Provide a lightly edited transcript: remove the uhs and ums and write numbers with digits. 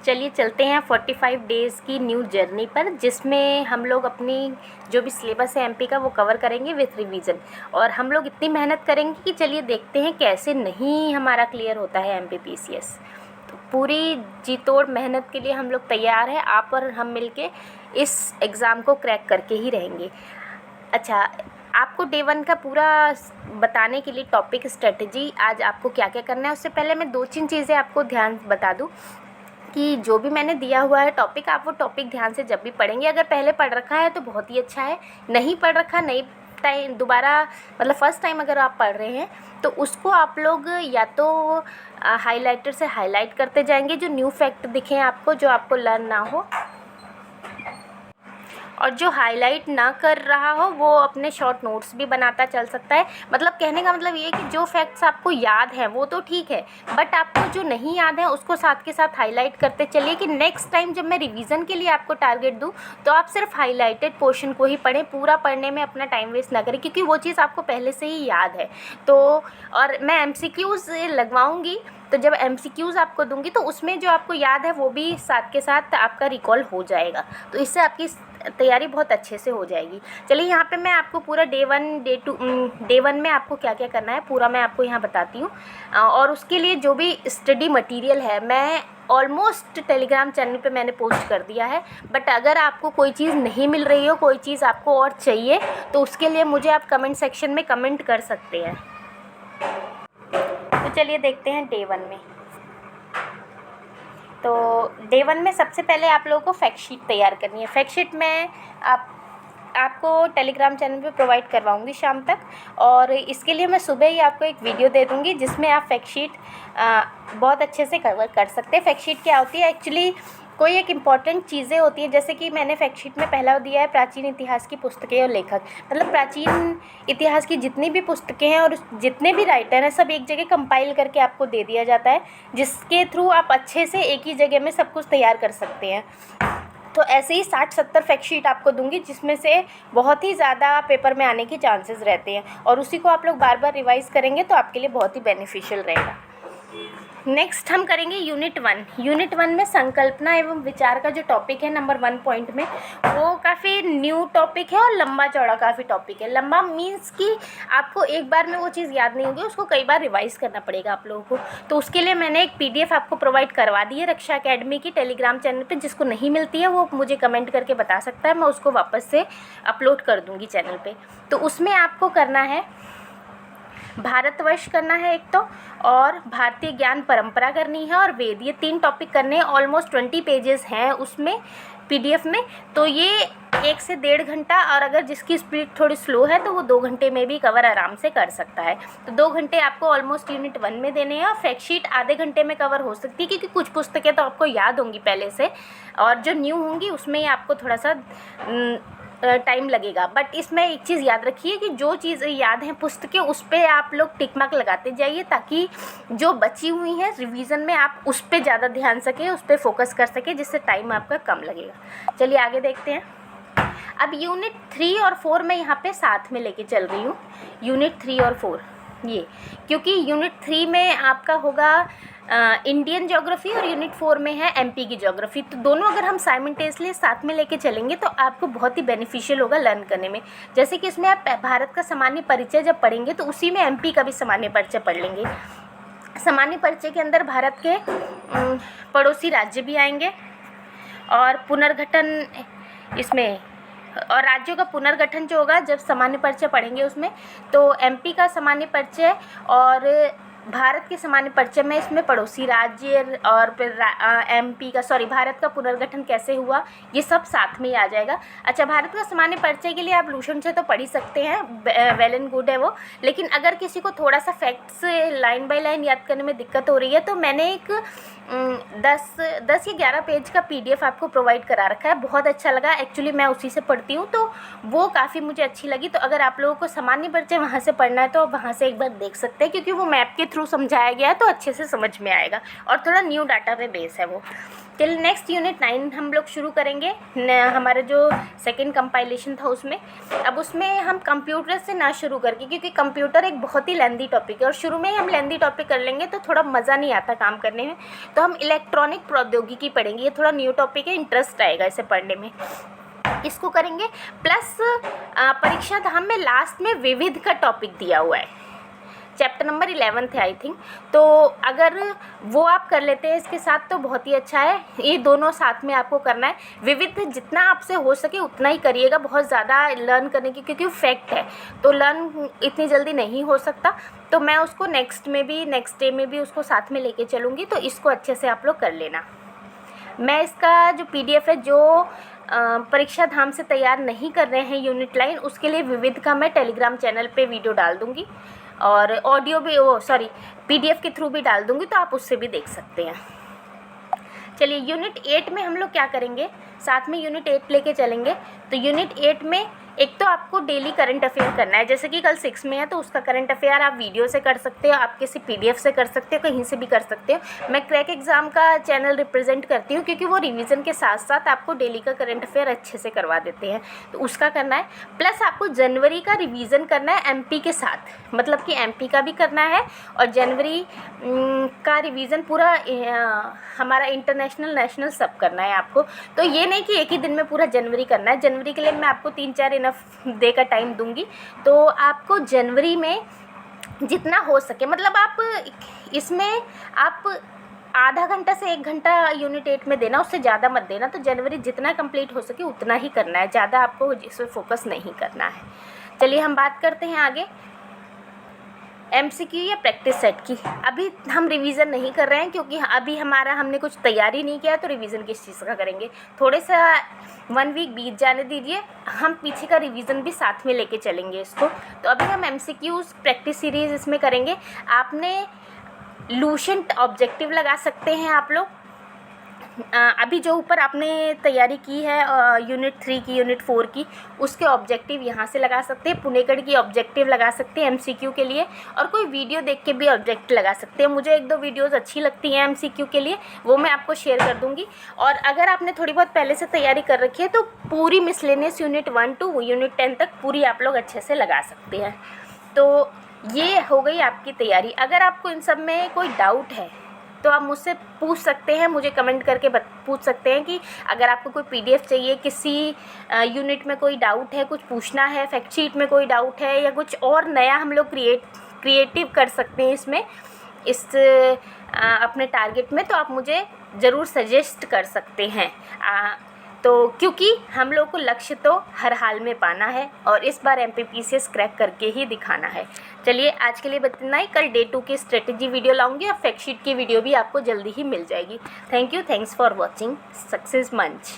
चलिए चलते हैं 45 डेज़ की न्यू जर्नी पर, जिसमें हम लोग अपनी जो भी सिलेबस है एमपी का वो कवर करेंगे विथ रिवीजन। और हम लोग इतनी मेहनत करेंगे कि चलिए देखते हैं कैसे नहीं हमारा क्लियर होता है एमपी पीसीएस। तो पूरी जी तोड़ मेहनत के लिए हम लोग तैयार हैं। आप और हम मिलके इस एग्ज़ाम को क्रैक करके ही रहेंगे। अच्छा, आपको डे 1 का पूरा बताने के लिए टॉपिक स्ट्रेटजी आज आपको क्या क्या करना है, उससे पहले मैं 2-3 चीज़ें आपको ध्यान बता दूं कि जो भी मैंने दिया हुआ है टॉपिक, आप वो टॉपिक ध्यान से जब भी पढ़ेंगे, अगर पहले पढ़ रखा है तो बहुत ही अच्छा है, नहीं पढ़ रखा, नई टाइम दोबारा मतलब फ़र्स्ट टाइम अगर आप पढ़ रहे हैं तो उसको आप लोग या तो हाइलाइटर से हाईलाइट करते जाएंगे जो न्यू फैक्ट दिखें आपको, जो आपको लर्न ना हो, और जो हाईलाइट ना कर रहा हो वो अपने शॉर्ट नोट्स भी बनाता चल सकता है। मतलब कहने का मतलब ये कि जो फैक्ट्स आपको याद हैं वो तो ठीक है, बट आपको जो नहीं याद है उसको साथ के साथ हाईलाइट करते चलिए कि नेक्स्ट टाइम जब मैं रिवीजन के लिए आपको टारगेट दूं तो आप सिर्फ हाईलाइटेड पोर्शन को ही पढ़ें, पूरा पढ़ने में अपना टाइम वेस्ट ना करें, क्योंकि वो चीज़ आपको पहले से ही याद है। तो और मैं एमसीक्यूज़ लगवाऊँगी, तो जब एमसीक्यूज़ आपको दूंगी तो उसमें जो आपको याद है वो भी साथ के साथ आपका रिकॉल हो जाएगा, तो इससे आपकी तैयारी बहुत अच्छे से हो जाएगी। चलिए यहाँ पे मैं आपको पूरा डे 1 में आपको क्या क्या करना है पूरा मैं आपको यहाँ बताती हूँ। और उसके लिए जो भी स्टडी मटेरियल है मैं ऑलमोस्ट टेलीग्राम चैनल पे मैंने पोस्ट कर दिया है, बट अगर आपको कोई चीज़ नहीं मिल रही हो, कोई चीज़ आपको और चाहिए, तो उसके लिए मुझे आप कमेंट सेक्शन में कमेंट कर सकते हैं। तो चलिए देखते हैं डे 1 में। तो डे 1 में सबसे पहले आप लोगों को फैक्ट शीट तैयार करनी है। फैक्ट शीट मैं आपको टेलीग्राम चैनल पे प्रोवाइड करवाऊँगी शाम तक, और इसके लिए मैं सुबह ही आपको एक वीडियो दे दूँगी जिसमें आप फैक्ट शीट बहुत अच्छे से कवर कर सकते हैं। फैक्ट शीट क्या होती है एक्चुअली, कोई एक इम्पॉर्टेंट चीज़ें होती हैं, जैसे कि मैंने फैक्ट शीट में पहला दिया है प्राचीन इतिहास की पुस्तकें और लेखक, मतलब प्राचीन इतिहास की जितनी भी पुस्तकें हैं और जितने भी राइटर हैं सब एक जगह कंपाइल करके आपको दे दिया जाता है, जिसके थ्रू आप अच्छे से एक ही जगह में सब कुछ तैयार कर सकते हैं। तो ऐसे ही 60-70 फैक्ट शीट आपको दूंगी, जिसमें से बहुत ही ज़्यादा पेपर में आने के चांसेस रहते हैं, और उसी को आप लोग बार बार रिवाइज़ करेंगे तो आपके लिए बहुत ही बेनिफिशियल रहेगा। नेक्स्ट हम करेंगे यूनिट 1। यूनिट 1 में संकल्पना एवं विचार का जो टॉपिक है नंबर 1 पॉइंट में, वो काफ़ी न्यू टॉपिक है और लंबा चौड़ा काफ़ी टॉपिक है। लंबा मीन्स कि आपको एक बार में वो चीज़ याद नहीं होगी, उसको कई बार रिवाइज़ करना पड़ेगा आप लोगों को। तो उसके लिए मैंने एक PDF आपको प्रोवाइड करवा दी है रक्षा अकेडमी की टेलीग्राम चैनल पर, जिसको नहीं मिलती है वो मुझे कमेंट करके बता सकता है, मैं उसको वापस से अपलोड कर दूँगी चैनल पर। तो उसमें आपको करना है भारतवर्ष करना है एक तो, और भारतीय ज्ञान परंपरा करनी है, और वेद, ये 3 टॉपिक करने हैं। ऑलमोस्ट 20 पेजेस हैं उसमें PDF में, तो ये 1 से 1.5 घंटा, और अगर जिसकी स्पीड थोड़ी स्लो है तो वो 2 घंटे में भी कवर आराम से कर सकता है। तो 2 घंटे आपको ऑलमोस्ट यूनिट 1 में देने हैं, और फैक्ट शीट आधे घंटे में कवर हो सकती है, क्योंकि कुछ पुस्तकें तो आपको याद होंगी पहले से, और जो न्यू होंगी उसमें ही आपको थोड़ा सा टाइम लगेगा। बट इसमें एक चीज़ याद रखिए कि जो चीज़ याद है पुस्तकें, उस पर आप लोग टिक मार्क लगाते जाइए, ताकि जो बची हुई हैं रिवीजन में आप उस पर ज़्यादा ध्यान सकें, उस पर फोकस कर सकें, जिससे टाइम आपका कम लगेगा। चलिए आगे देखते हैं। अब यूनिट 3 और 4 मैं यहाँ पे साथ में लेके चल रही हूँ, यूनिट 3 और 4 ये, क्योंकि यूनिट 3 में आपका होगा इंडियन ज्योग्राफी, और यूनिट 4 में है MP की ज्योग्राफी। तो दोनों अगर हम साइमल्टेनियसली साथ में लेके चलेंगे तो आपको बहुत ही बेनिफिशियल होगा लर्न करने में। जैसे कि इसमें आप भारत का सामान्य परिचय जब पढ़ेंगे तो उसी में MP का भी सामान्य परिचय पढ़ लेंगे। सामान्य परिचय के अंदर भारत के पड़ोसी राज्य भी आएंगे, और पुनर्गठन इसमें, और राज्यों का पुनर्गठन जो होगा जब सामान्य परिचय पढ़ेंगे उसमें, तो MP का सामान्य परिचय और भारत के सामान्य परिचय में इसमें पड़ोसी राज्य, और फिर भारत का पुनर्गठन कैसे हुआ, ये सब साथ में ही आ जाएगा। अच्छा, भारत का सामान्य परिचय के लिए आप लूसेंट से तो पढ़ ही सकते हैं, वेल एंड गुड है वो, लेकिन अगर किसी को थोड़ा सा फैक्ट्स लाइन बाय लाइन याद करने में दिक्कत हो रही है तो मैंने एक 10 या 11 पेज का PDF आपको प्रोवाइड करा रखा है, बहुत अच्छा लगा एक्चुअली, मैं उसी से पढ़ती हूँ तो वो काफ़ी मुझे अच्छी लगी। तो अगर आप लोगों को सामान्य परिचय वहाँ से पढ़ना है तो वहाँ से एक बार देख सकते हैं, क्योंकि वो मैप के थ्रू समझाया गया है तो अच्छे से समझ में आएगा, और थोड़ा न्यू डाटा पे बेस है वो। चलिए नेक्स्ट यूनिट 9 हम लोग शुरू करेंगे। हमारा जो सेकंड कंपाइलेशन था उसमें, अब उसमें हम कंप्यूटर से ना शुरू करके, क्योंकि कंप्यूटर एक बहुत ही लेंदी टॉपिक है और शुरू में ही हम लेंदी टॉपिक कर लेंगे तो थोड़ा मज़ा नहीं आता काम करने में, तो हम इलेक्ट्रॉनिक प्रौद्योगिकी पढ़ेंगे। ये थोड़ा न्यू टॉपिक है, इंटरेस्ट आएगा इसे पढ़ने में, इसको करेंगे। प्लस परीक्षा धाम में लास्ट में विविध का टॉपिक दिया हुआ है, चैप्टर नंबर 11 है आई थिंक, तो अगर वो आप कर लेते हैं इसके साथ तो बहुत ही अच्छा है। ये दोनों साथ में आपको करना है। विविध जितना आपसे हो सके उतना ही करिएगा, बहुत ज़्यादा लर्न करने की, क्योंकि फैक्ट है तो लर्न इतनी जल्दी नहीं हो सकता, तो मैं उसको नेक्स्ट डे में भी उसको साथ में लेके चलूँगी, तो इसको अच्छे से आप लोग कर लेना। मैं इसका जो PDF है, जो परीक्षा धाम से तैयार नहीं कर रहे हैं यूनिट 9, उसके लिए विविध का मैं टेलीग्राम चैनल पे वीडियो डाल दूँगी और ऑडियो भी PDF के थ्रू भी डाल दूँगी, तो आप उससे भी देख सकते हैं। चलिए यूनिट 8 में हम लोग क्या करेंगे, साथ में यूनिट 8 लेके चलेंगे। तो यूनिट 8 में एक तो आपको डेली करंट अफेयर करना है, जैसे कि कल 6 में है तो उसका करंट अफेयर आप वीडियो से कर सकते हो, आप किसी PDF से कर सकते हो, कहीं से भी कर सकते हो। मैं क्रैक एग्ज़ाम का चैनल रिप्रेजेंट करती हूँ, क्योंकि वो रिवीजन के साथ साथ आपको डेली का करंट अफेयर अच्छे से करवा देते हैं, तो उसका करना है। प्लस आपको जनवरी का रिवीजन करना है MP के साथ, मतलब कि MP का भी करना है और जनवरी का रिवीजन पूरा हमारा इंटरनेशनल नेशनल सब करना है आपको। तो ये नहीं कि एक ही दिन में पूरा जनवरी करना है, जनवरी के लिए मैं आपको 3-4 इनफ डे का टाइम दूंगी, तो आपको जनवरी में जितना हो सके, मतलब आप इसमें आप आधा घंटा से 1 घंटा यूनिट 8 में देना, उससे ज़्यादा मत देना। तो जनवरी जितना कंप्लीट हो सके उतना ही करना है, ज़्यादा आपको इस पर फोकस नहीं करना है। चलिए हम बात करते हैं आगे MCQ या प्रैक्टिस सेट की। अभी हम रिवीजन नहीं कर रहे हैं, क्योंकि अभी हमने कुछ तैयारी नहीं किया, तो रिवीजन किस चीज़ का करेंगे। थोड़े सा 1 वीक बीत जाने दीजिए, हम पीछे का रिवीजन भी साथ में लेके चलेंगे इसको। तो अभी हम MCQs प्रैक्टिस सीरीज़ इसमें करेंगे। आपने लूसेंट ऑब्जेक्टिव लगा सकते हैं आप लोग। अभी जो ऊपर आपने तैयारी की है यूनिट 3 की, यूनिट 4 की, उसके ऑब्जेक्टिव यहाँ से लगा सकते हैं। पुणेकड़ की ऑब्जेक्टिव लगा सकते हैं MCQ के लिए, और कोई वीडियो देख के भी ऑब्जेक्ट लगा सकते हैं। मुझे 1-2 वीडियोस अच्छी लगती हैं MCQ के लिए, वो मैं आपको शेयर कर दूँगी। और अगर आपने थोड़ी बहुत पहले से तैयारी कर रखी है तो पूरी मिसलेनियस यूनिट 1 to यूनिट 10 तक पूरी आप लोग अच्छे से लगा सकते हैं। तो ये हो गई आपकी तैयारी। अगर आपको इन सब में कोई डाउट है तो आप मुझसे पूछ सकते हैं, मुझे कमेंट करके पूछ सकते हैं कि अगर आपको कोई PDF चाहिए, किसी यूनिट में कोई डाउट है, कुछ पूछना है, फैक्ट शीट में कोई डाउट है, या कुछ और नया हम लोग क्रिएटिव कर सकते हैं इसमें, इस अपने टारगेट में, तो आप मुझे ज़रूर सजेस्ट कर सकते हैं। तो क्योंकि हम लोग को लक्ष्य तो हर हाल में पाना है, और इस बार MPPCS क्रैक करके ही दिखाना है। चलिए आज के लिए बस इतना ही। कल डे 2 की स्ट्रेटेजी वीडियो लाऊंगी, और फैक्ट शीट की वीडियो भी आपको जल्दी ही मिल जाएगी। Thank you, thanks for watching success मंच।